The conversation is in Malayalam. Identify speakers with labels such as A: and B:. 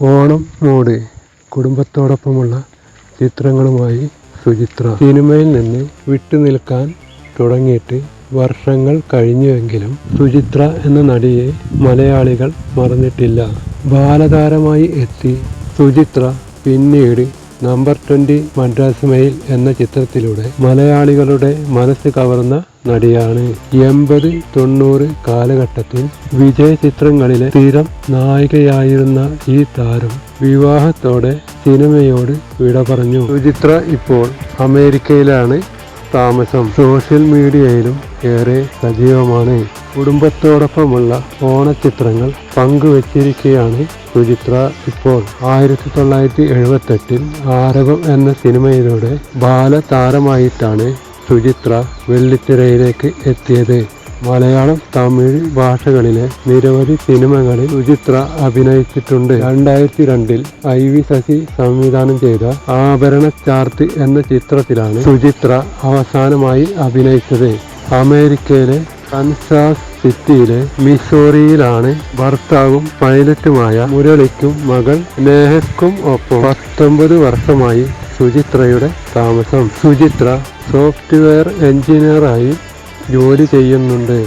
A: ഓണം മോഡ് കുടുംബത്തോടൊപ്പമുള്ള ചിത്രങ്ങളുമായി സുചിത്ര. സിനിമയിൽ നിന്ന് വിട്ടുനിൽക്കാൻ തുടങ്ങിയിട്ട് വർഷങ്ങൾ കഴിഞ്ഞുവെങ്കിലും സുചിത്ര എന്ന നടിയെ മലയാളികൾ മറന്നിട്ടില്ല. ബാലതാരമായി എത്തി സുചിത്ര പിന്നീട് നമ്പർ 20 മദ്രാസ് മെയിൽ എന്ന ചിത്രത്തിലൂടെ മലയാളികളുടെ മനസ്സ് കവർന്ന നടിയാണ്. 80-90 കാലഘട്ടത്തിൽ വിജയ ചിത്രങ്ങളിലെ സ്ഥിരം നായികയായിരുന്ന ഈ താരം വിവാഹത്തോടെ സിനിമയോട് വിട പറഞ്ഞു. സുചിത്ര ഇപ്പോൾ അമേരിക്കയിലാണ് താമസം. സോഷ്യൽ മീഡിയയിലും ഏറെ സജീവമാണ്. കുടുംബത്തോടൊപ്പമുള്ള ഓണച്ചിത്രങ്ങൾ പങ്കുവച്ചിരിക്കുകയാണ് സുചിത്ര ഇപ്പോൾ. 1978 ആരവം എന്ന സിനിമയിലൂടെ ബാലതാരമായിട്ടാണ് സുചിത്ര വെള്ളിത്തിരയിലേക്ക് എത്തിയത്. മലയാളം, തമിഴ് ഭാഷകളിലെ നിരവധി സിനിമകളിൽ സുചിത്ര അഭിനയിച്ചിട്ടുണ്ട്. 2002 IV ശശി സംവിധാനം ചെയ്ത ആഭരണ ചാർത്ത് എന്ന ചിത്രത്തിലാണ് സുചിത്ര അവസാനമായി അഭിനയിച്ചത്. അമേരിക്കയിലെ കൻസാസ് സിറ്റിയിലെ മിസോറിയിലാണ് ഭർത്താവും പൈലറ്റുമായ മുരളിക്കും മകൾ നേഹയ്ക്കും ഒപ്പം 19 വർഷമായി സുചിത്രയുടെ താമസം. സുചിത്ര സോഫ്റ്റ്വെയർ എഞ്ചിനീയറായി ജോലി ചെയ്യുന്നുണ്ട്.